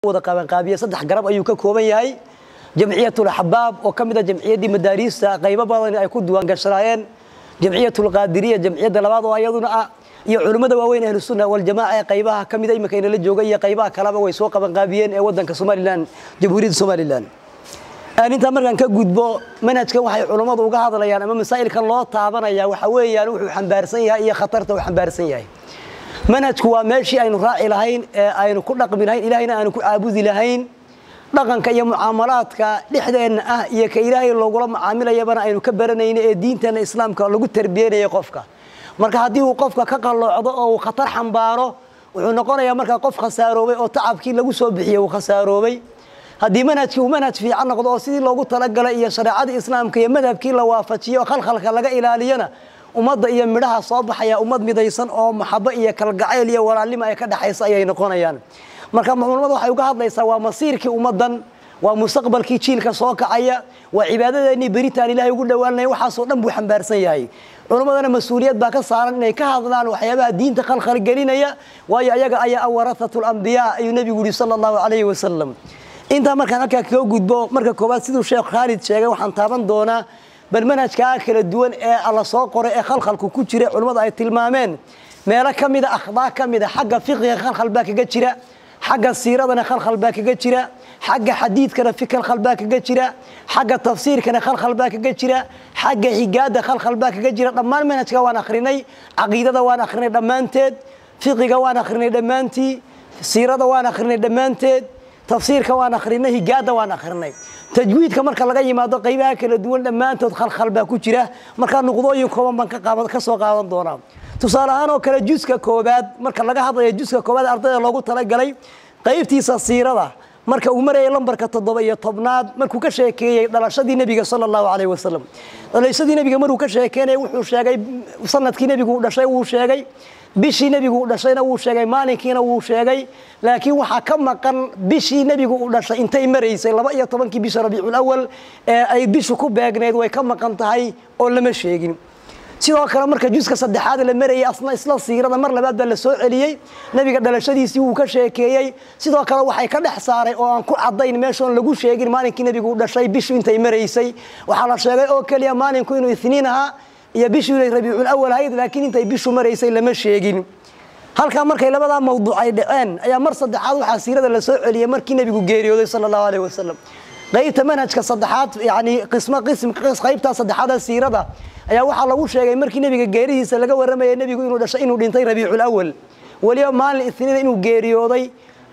wada qabanqaabiye saddex garab ayuu ka kooban yahay jamciyatul ahbaab oo kamid ah jamciyadii madaarista qaybo badan ay ku duwan gashanaayeen jamciyatul qaadiriya jamciyada labaad oo ayaduna ah iyo culimada waaweyn ahlu sunna wal jamaa ee qaybaha kamid ah imika la joogay iyo qaybaha kalaba way soo qabanqaabiyeen ee wadanka Soomaaliland jamhuuriyadda Soomaaliland inta markan ka gudbo manhajka waxay culimadu uga hadlayaan ama masaa'ilka loo taabanaya waxa weeyaan wuxuu xambaarsan yahay iyo khatarta uu xambaarsan yahay manhajku waa meeshii aynu raaci lahayn ee aynu ku dhaqmi lahayn ilaahayna aynu ku caabudi lahayn dhaqanka iyo mucaamalaadka dhexdeena ah iyo ka ilaahay loogula macaamilayabana aynu ka baranayno ee diinteena islaamka lagu tarbiyeenayo qofka marka hadii uu qofka ka qalloocdo oo uu khatar xambaaro wuxuu noqonayaa marka qof khasaaroobay oo tacabkii lagu soo bixiyay uu khasaaroobay hadii manhajku uu manhaj fiican noqdo oo sidii loogu talagalay iyo shariicada islaamka iyo madhabkii la waafajiyo khalkhalka laga ilaaliyana ummadda iyo midhaha soo baxaya ummad midaysan oo maxabo iyo kalgacayl iyo walaalnimo ay ka dhaxayso ayay noqonayaan marka muhiimadu waxay uga hadlaysaa waa masiirkii ummadan waa mustaqbalkii jiilka soo kacaya waa cibaadadeeni baritaan ilaahay ugu dhawaanay waxa soo dhan buu xambaarsan yahay culimadana mas'uuliyad baa ka saaran inay ka hadlaan waxyaabaha diinta khalkhal gelinaya waayo ayaga ayaa warathatul anbiya ayu nabigu sallallahu alayhi wasallam inta markaan halka ka gudbo marka koobaad sidoo Sheekh Khalid sheegay waxaan taaban doonaa bal manhajka kala duwan ee alla soo qoray ee khalkhalku ku jira culimada ay tilmaameen meelo kamid ah akhdaa kamid ah xagga fiqiga khalkhal baa kaga jira xagga siiradana khalkhal baa kaga jira xagga xadiidkana fikr khalkhal baa kaga jira xagga tafsiirkana khalkhal baa kaga jira xagga higaada khalkhal baa kaga jira dhammaan manhajka waan akhrinay aqeedada waan akhrinay dhamaanteed fiqiga waan akhrinay dhamaantii siirada waan akhrinay dhamaanteed tafsiirka waan akhrinay higaada waan akhrinay tajwiidka marka laga yimaado qaybaha kala duwan dhamaantood khalkhal baa ku jira marka nuqdooyin kooban baan ka soo qaadan doonaa tusaale ahaan oo kale juska koobaad marka laga hadlayo juska koobaad ardayda loogu talagalay qaybtiisa siirada marka uu maray lambarka 17aad markuu ka sheekeeyay dhalashadii nabiga sallallahu alayhi wasallam dhalashadii nabiga markuu ka sheekeeyay wuxuu sheegay sanadkii nabigu uu dhashay uu sheegay bishii nabigu uu dhashayna uu sheegay maalinkiina uu sheegay laakiin waxa ka maqan bishii nabigu uu dhashay intay mareysay 12 bisha Rabiul Awwal ee ay bishu ku beegneed way ka maqan tahay oo lama sheegin sidoo kale marka juska saddexaad la marayay asna isla siirada mar labaad baa la soo celiyay nabiga dhalashadiisii uu ka sheekeeyay sidoo kale waxay ka dhex saaray oo aan ku cadayn meeshan lagu sheegin maalinkii nabigu uu dhashay bishu intay mareysay waxa la sheegay oo kaliya maalinku inuu Ithniin ahaa iyo bishu Rabiul Awwal ahayd laakiin intay bishu mareysay lama sheegin halka markay labada mawduuc ay dhaceen ayaa mar saddexaad waxa siirada la soo celiyay markii nabigu geeriyooday sallallahu alayhi wasallam qaybta manhajka saddexaad yaani qaybta saddexaad siirada ayaa waxa lagu sheegay markii nabiga geeridiisa laga waramayay nabigu inuu dhashay inuu dhintay Rabiul Awwal waliba maalin Ithniin inuu geeriyooday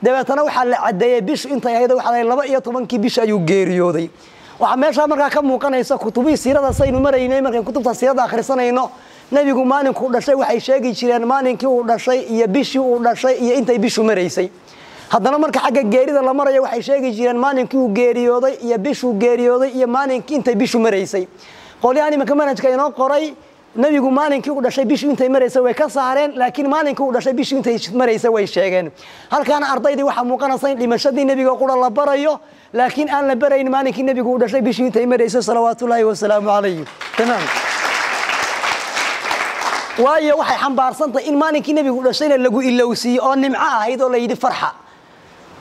dabeetana waxa la cadeeyay bishu intay ahayd waxa ay 12 bish ayuu geeriyooday waxa meesha markaa ka muuqanaysa kutubii siirada saynu maraynay markay kutubta siirada akhrisanayno nabigu maalinku dhashay waxay sheegi jireen maalinkii uu dhashay iyo bishii uu dhashay iyo intay bishu mareysay haddana marka xagga geerida la marayo waxay sheegi jireen maalinkii uu geeriyooday iyo bishu geeriyooday iyo maalinkii intay bishu mareysay qolyaani marka manhajka inoo qoray nabigu maalinkii uu dhashay bishu intay mareysay way ka saareen laakiin maalinkii uu dhashay bishu intay mareysay way sheegeen halkaana ardaydii waxa muuqanaysa in dhimashadii nabiga qura la barayo laakiin aan la barayn maalinkii nabigu uu dhashay bishu intay mareysay salawaatullaahi wa salaamu alayhi tamam waayo waxay xambaarsantahay in maalinkii nabigu uu dhashayna lagu ilowsiyo oo nimco ahayd oo la yiri farxa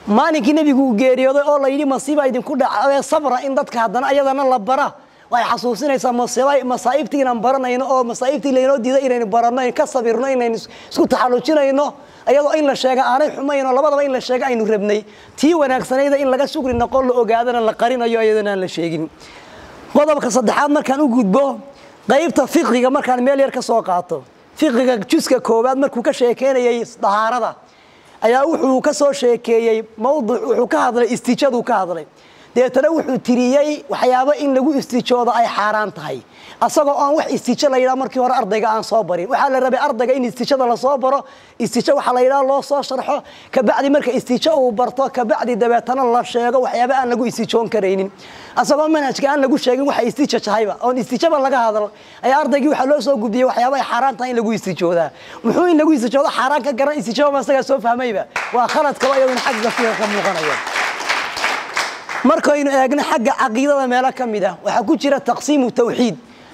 maalinkii nabigu uu geeriyooday oo la yiri masiiba idinku dhacay sabra in dadka hadana ayadana la bara way xasuusinaysaa masaa'ibtii inaan baranayno oo masaa'ibtii leeyno diiday inaan baranayno ka sabirno inaan isku taxalujinayno ayadoo in la sheega aanay xumayno labadaba in la sheega aynu rabnay tii wanaagsanayda in laga shukri noqon la ogaadana la qarinayo ayadana aan la sheegin qodobka saddexaad markaan u gudbo qaybta fiqiga markaan meel yar ka soo qaato fiqiga juska koobaad markuu ka sheekeynayay dahaarada ayaa wuxuu ka soo sheekeeyay mawduuc wuxuu ka hadlay istijadu ka hadlay deetana wuxuu tiriyay waxyaabo in lagu istijoodo ay xaraan tahay asagoo aan wax istijo la yiraahdo markii hore ardayga aan soo barin waxa la rabay ardayga in istijada la soo baro istijo waxa la yiraahdo loo soo sharxo ka bacdi marka istijo uu barto ka bacdi dabeetana la sheego waxyaabo aan lagu istijoon kareynin asagoo manhajka aan lagu sheegin waxa istijo tahayba oo istijaba laga hadal ay ardaygii waxa loo soo gudbiyay waxyaabo ay xaraan tahay in lagu istijooda muxuu in lagu istijoodo xaraan ka garan istijo ma asaga soo fahmayba waa khalad kale ayaduna xagga fiqiga ka muuqanaya markaynu eegna xagga aqeedada meelo kamid ah waxa ku jira taqsiim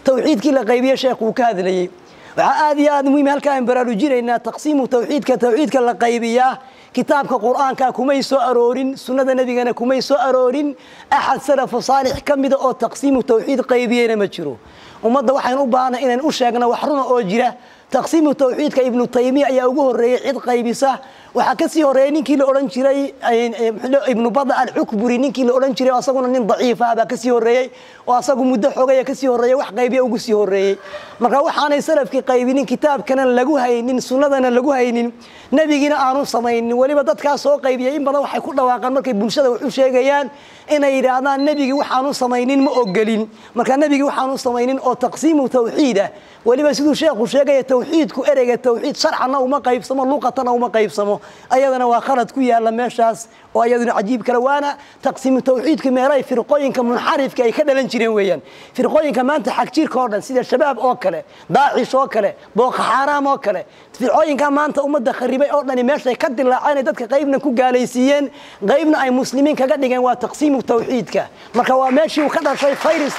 tawxiidkii la qaybiyay sheekhu ka hadlayay waxa aad iyo aad muhiim halka aan baraarujinayna taqsiim tawxiidka la qaybiyaa كتابك القرآن كمي سو أرورين سنة نبينا كمي سو أرورين أحد سلف صالح كم إذا أو تقسيم التوحيد قيبيين مجرو ومضى وحين أبانا إن أشجنا وحرنا أوجره تقسيم التوحيد كابن تيمية يا أبوه الريعد قيبسه وحكسي هرينين كيل أورنجري ابن بضع العكبرينين كيل أورنجري أصلاً نين ضعيف هذا كسي هري وأصلاً مدة حاجة كسي هري وحقيبي أو كسي هري مرة وحنا سلف كي قيبين كتاب كان لجوها ينين سنة لجوها ينين نبي جينا آنو صمين ولي بدت كاسو قيبيين بدو حيكون واقع مركي بنشده وحشة جيان إن إيرانا النبي وحانو صمينين مؤجلين مركا النبي وحانو صمينين أو تقسيم توحيده ولي بسيدو شيخ وشيخ توحيد كأرجع التوحيد شرعنا وما قيب سما لغتنا وما قيب سما أيضا وآخرت كويا لما شاس وأيضا عجيب كلوانا تقسيم التوحيد كما رأي فرقين كمنحرف كأي كذا لنشرين ويان فرقين كمان تحكير كوردن سيد الشباب أوكله داعش أوكله بوق حرام أوكله فرقين كمان تأمد خريبي أوردن ماشي كد العين دتك قيبنا كجالسيين قيبنا أي مسلمين كقد جوا تقسيم التوحيد مركوا ماشي وكذا شيء فيرس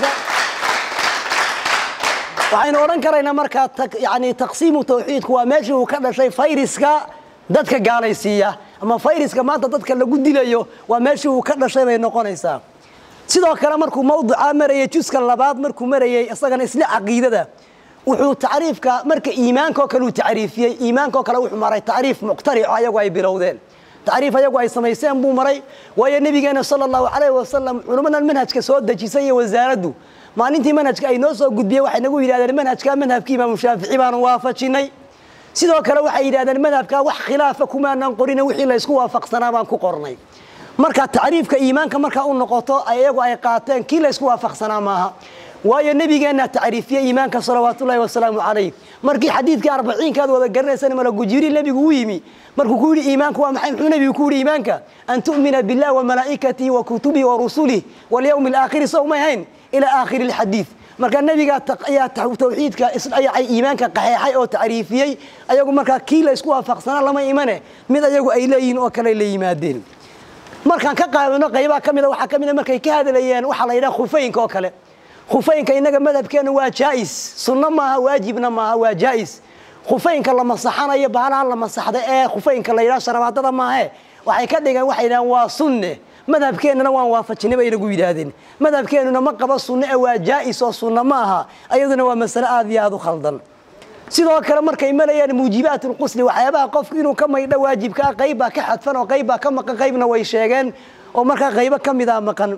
وعين أوران كرينا مركا يعني تقسيم التوحيد هو ماشي وكذا شيء فيرس dadka gaalaysiiya ama fayraska maanta dadka lagu dilayo waa meeshii uu ka dhashay bay noqonaysaa sidoo kale markuu mawduuca marayay juska labaad markuu marayay asagana isla aqeedada wuxuu taariifka marka iimaanka oo kale uu taariifiyay iimaanka oo kale wuxuu maray taariif muqtaric ayagu ay bilowdeen taariif ayagu ay sameeyeen buu maray waayo nabigeena sallallahu alayhi wasallam culimada manhajka soo dajisay wasaaraddu maalintii manhajka ay noo soo gudbiyay waxay nagu yiraahdeen manhajkii imaam Shaafici baan waafajinay sidoo kale waxay yiraahdeen madhabka wax khilaafa kuma aan qorin wixii la isku waafaqsanaa baan ku qornay marka taariifka iimaanka marka uu noqoto ayagu ay qaateen kii la isku waafaqsanaa maaha waayo nabigeena taariifiyay iimaanka salawaatullaahi wa salaamu alayhi markii xadiidka 40 kaad wada garanaysan malagu jibril nabigu uu yimi markuu ku yiri iimaanku waa maxay muxuu nabigu ku yiri iimaanka an tu'mina billahi wa malaa'ikatihi wa kutubihi wa rusulihi wal yawmil aakhir sawmahayn ila aakhir al hadith marka nabiga taqiyat tawxiidka ay iimaanka qaxay oo taariifiyay ayagu marka kii la isku waafaqsanaa lama iimane mid ayagu ay leeyihiin oo kale la yimaadeen markaan ka qaadano qaybaha kamida waxa kamida markay ka hadlayeen waxa la yiraahdo khufeynka oo kale khufeynka inaga madhabkeena waa jaais sunna maaha waajibna maaha waa jaais khufeynka la masaxanayo baalaha la masaxda ee khufeynka la yiraahdo sharabaadada maaha waxay ka dhigaan waxay yiraahdaan waa sunne madhabkeenana waan waafajinay bay inagu yiraahdeen madhabkeenuna ma qaba sunna waa jaais oo sunna maaha ayaduna waa mas'ala aad iyo aad u khaldan sidoo kale markay malayaan muujibatul qusli waxyaabaha qofku inuu ka maydho waajibka qayba ka xadfan oo qayba ka maqan qaybna way sheegeen oo marka qayba kamida maqan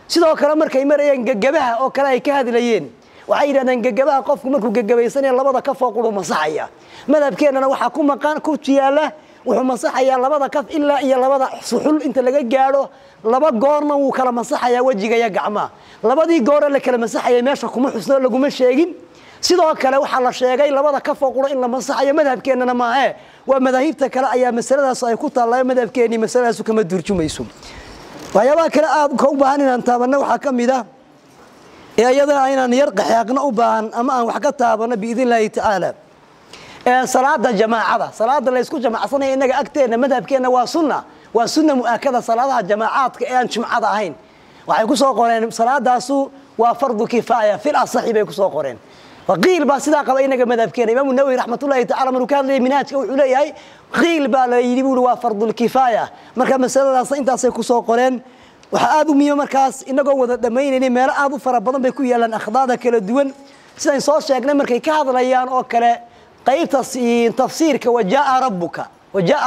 sidoo kale markay marayeen gagabaha oo kale ay ka hadlayeen waxay yiraahdeen gagabaha qofku markuu gagabaysan labada ka fooqulu masaxaya madhabkeenana waxa ku maqan ku jiyaala wuxuu masaxaya labada kaf ilaa iyo labada suxul inta laga gaaro laba goorna uu kala masaxaya wajiga iyo gacmaha labadii goor la kala masaxaya meesha kuma xusno laguma sheegin sidoo kale waxa la sheegay labada kaf oo qura in la masaxayo madhabkeenana ma aha waa madahibta kale ayaa masaladaas ay ku taallay madhabkeeni masaladaas kama durjumayso waxyaabaha kale aad ku baahan inaan taabano waxa kamida iyada aynaan yar qaxaaqna u baahan ama aan wax ka taabano biidinlaahi tacaala salaada jamaacada salaada la isku jamacsanay inaga agteena madhabkeena waa sunna muaakada salaadaha jamaacaadka ee aan jumcada ahayn waxay ku soo qoreen salaadaasu waa fardu kifaaya fil asahi bay ku soo qoreen وقيل با سدا قبا inaga madhabkeena imaam an-nawawi rahmatullahi ta'ala maruu ka hadlay minhajka wuxuu leeyahay qiil ba la yiri waa fardul kifaaya marka masaladaas intaas ay ku soo qoreen waxa aad u miyo markaas inagoo wada dhameynay meel aad u fara badan bay ku yeelan akhdaada kala duwan sidaan soo sheegnay markay ka hadlayaan oo kale qaybta tafsiirka wajaa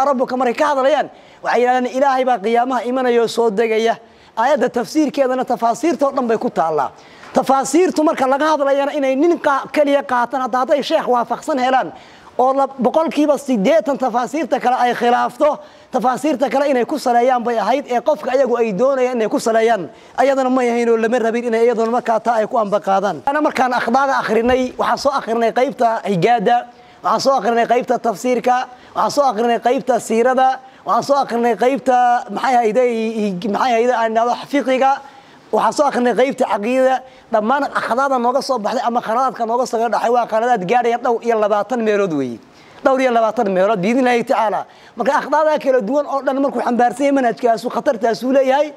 rabbuka markay ka hadlayaan waxay yiraahdaan ilaahay baa qiyaamaha imanayo soo degaya aayada tafsiirkeedana tafaasiirta oo dhan bay ku taalaa تفاسيرته مركا لغا هادلايان inay nin kaliya qaatan haday sheekh waafaqsan helaan oo boqolkiiba 80 tafaasiirta kale ay khilaafto tafaasiirta kale inay ku saleeyaan bay ahayd ee qofka ayagu ay doonayaan inay ku saleeyaan ayadana ma yahayn oo lama rabin inay ayadana marka taa ay ku amba qaadaan ana markaan akhdaada akhrinay waxa soo akhrinay qaybta higaada waxa soo akhrinay qaybta tafsiirka waxa soo akhrinay qaybta siirada waxa soo akhrinay qaybta maxay hayday fiqiga waxa soo akhrinay qaybta aqeeda dhamaan akhdaada nooga soo baxday ama kharaadka nooga soo dhaxay waa kharaad gaaraya 20 meelood weey 20 meelood biidinaahi taala marka akhdaada kala duwan oo dhan markuu xambaarsan manhajkaas khatartaas uu leeyahay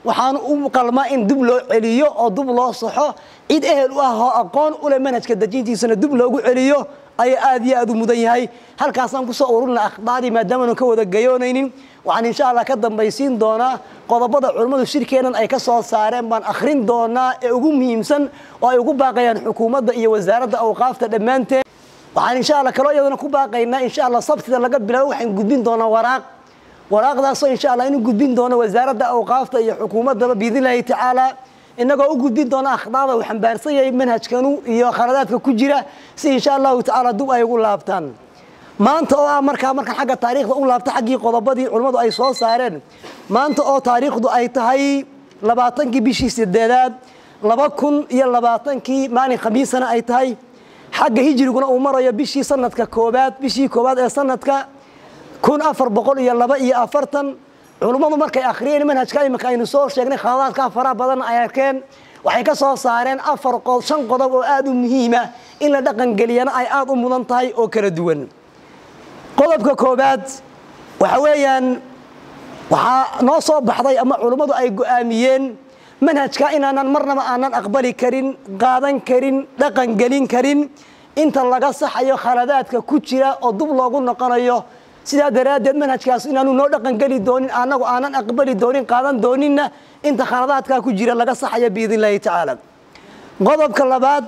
waxaan u qalmaa in dib loo celiyo oo dib loo saxo cid ehel u ah oo aqoon u leh manhajka dajintiisana dib loogu celiyo ay aad iyo aad u mudan yahay halkaasaan ku soo ururina akhbaari maadaama ka wada gayoonaynin waxaan insha Allah ka dambaysiin doonaa qodobada culimadu shirkeenan ay ka soo saareen baan akhrin doonaa ee ugu muhiimsan oo ay ugu baaqayaan xukuumadda iyo wasaaradda awqaafta dhamaanteed waxaan insha Allah kala iyadana ku baaqaynaa insha Allah sabtida laga bilaabo waxaan gudbin doonaa waraaqdaas oo insha Allah inuu gudbin doono wasaaradda awqaafta iyo xukuumadda biidilaahi tacaala inagoo u gudbin doona akhdaada waxaan baarsan yahay manhajkanu iyo khaladaadka ku jira si insha Allah tacaala dub ay ugu laabtaan maanta oo marka xagga taariikhda u laabta xaggii qodobadii culimadu ay soo saareen maanta oo taariikhdu ay tahay 20 bishii 8 2020 maalin khamiisana ay tahay xagga hijriguna uu marayo bishii sanadka koobaad ee sanadka 1442 culimadu markay akhriyeen manhajka imika aynu soo sheegnay khaladaadka faraha badan ay arkeen waxay ka soo saareen 5 qodob oo aad u muhiim ah in la dhaqan galiyana ay aad u mudan tahay oo kala duwan qodobka koobaad waxa weeyaan waxa noo soo baxday ama culimadu ay go'aamiyeen manhajka inaanan marnaba aanan aqbali karin qaadan karin dhaqan galin karin inta laga saxayo khaladaadka ku jira oo dub loogu noqonayo sida daraadeed manhajkaas inaanu noo dhaqan gali doonin anagu aanan aqbali doonin qaadan dooninna inta khaladaadka ku jira laga saxayo biidilaahi tacaala qodobka labaad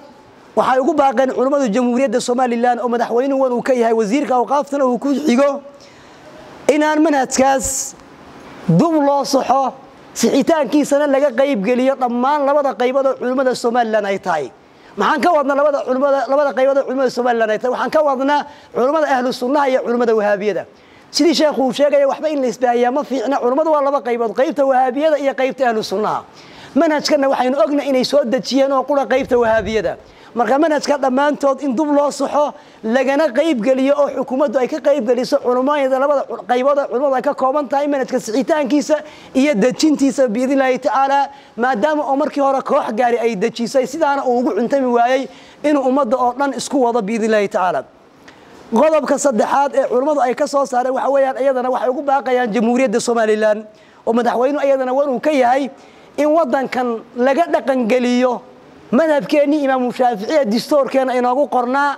waxay ugu baaqeen culimada jamhuuriyadda Soomaaliland oo madaxweynuhu uu ka yahay wasiirka awqaaftana uu ku xigo inaan manhajkaas dub loo saxo sixitaankiisana laga qayb geliyo dhammaan labada qaybood oo culimada Soomaaliland ay tahay maxaan ka wadnaa labada qaybood oo culimada Soomaaliland ay tahay waxaan ka wadnaa culimada ahlus sunnah iyo culimada wahaabiyada sidii sheekhu uu sheegay waxba in la isbaahiyaa ma fiicna culimadu waa laba qaybood qaybta wahaabiyada iyo qaybta ahlus sunnah manhajkana waxaynu ognahay inay soo dajiyeen oo qura qaybta wahaabiyada marka manhajka dhamaantood in dub loo saxo lagana qayb galiyo oo xukuumaddu ay ka qayb galiso culimada labada qaybood culimadu ay ka kooban tahay manhajka sixitaankiisa iyo dajintiisa biidilaahi tacaala maadaama oo markii hore koox gaari ay dajisay sidaana uu ugu cuntami waayay inuu ummadda oo dhan isku wado biidilaahi tacaala qodobka saddexaad ee culimadu ay ka soo saareen waxa weeyaan iyadana waxay ugu baaqayaan jamhuuriyadda Soomaaliland oo madaxweynuhu iyadana uu ka yahay in wadankan laga dhaqan galiyo madhabkeeni imaamu Shaafici distoorkeena inoogu qornaa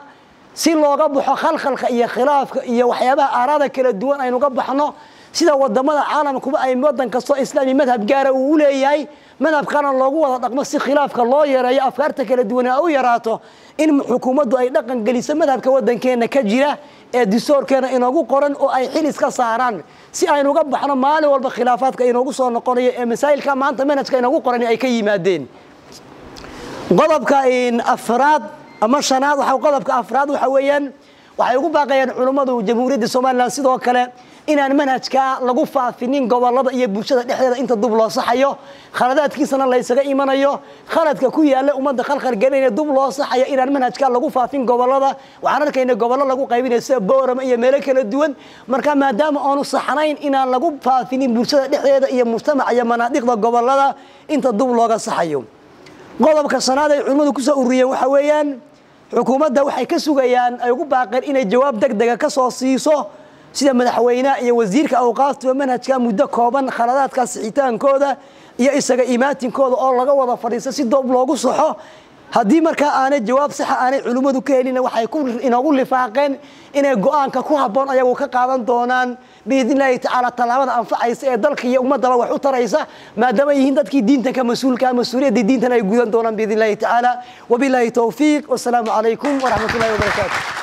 si looga baxo khalkhalka iyo khilaafka iyo waxyaabaha aarada kala duwan aynu ga baxno sida wadamada caalamku ay wadan kasto islaami madhab gaar ah uu leeyahay madhabkana loogu wada dhaqmo si khilaafka loo yareeyo afkaarta kala duwan oo yaraato in xukuumaddu ay dhaqan galiso madhabka wadankeena ka jira ee distoorkeena inoogu qoran oo ay xilis ka saaraan si aynu ga baxno maalin walba khilaafaadka inoogu soo noqonayo ee masaa'ilka maanta manhajka inoogu qoran ay ka yimaadeen qodobka afraad ama shanaad waxa qodobka afraad waxa weeyaan waxay ugu baaqayaan culimadu jamhuuriyadda Soomaaliland sidoo kale inaan manhajka lagu faafinin gobolada iyo bulshada dhexdeeda inta dub loo saxayo khaladaadkiisana la isaga imanayo khaladka ku yaala ummadda khalkhal galinaya dub loo saxayo inaan manhajka lagu faafin gobolada waxaan arkaynaa gobollo lagu qaybinayo sida Boorama iyo meelo kala duwan marka maadaama aanu saxanayn inaan lagu faafinin bulshada dhexdeeda iyo mujtamaca iyo manaadiqda gobolada inta dub looga saxayo qodobka sanaad ay culimadu ku soo ururiyeen waxa weeyaan xukuumadda waxay ka sugayaan ay ugu baaqeen inay jawaab degdeg ah ka soo siiso sida madaxweynaha iyo wasiirka awqaafta manhajka muddo kooban khaladaadka sixitaankooda iyo isaga imaatinkooda oo laga wada fadhiisto si doob loogu saxo haddii marka aanay jawaab sax aanay culimadu ka helin waxay ku inoogu lifaaqeen inay go'aanka ku haboon ayagu ka qaadan doonaan biidilaahi tacaala talaabada anfacaysa ee dalka iyo ummadaba wax u taraysa maadaama yihiin dadkii diinta ka mas'uuliyadda diintan ay gudan doonaan biidilaahi tacaala wabillahi tawfiiq wassalaamu calaykum wa rahmatullahi wa barakaatuh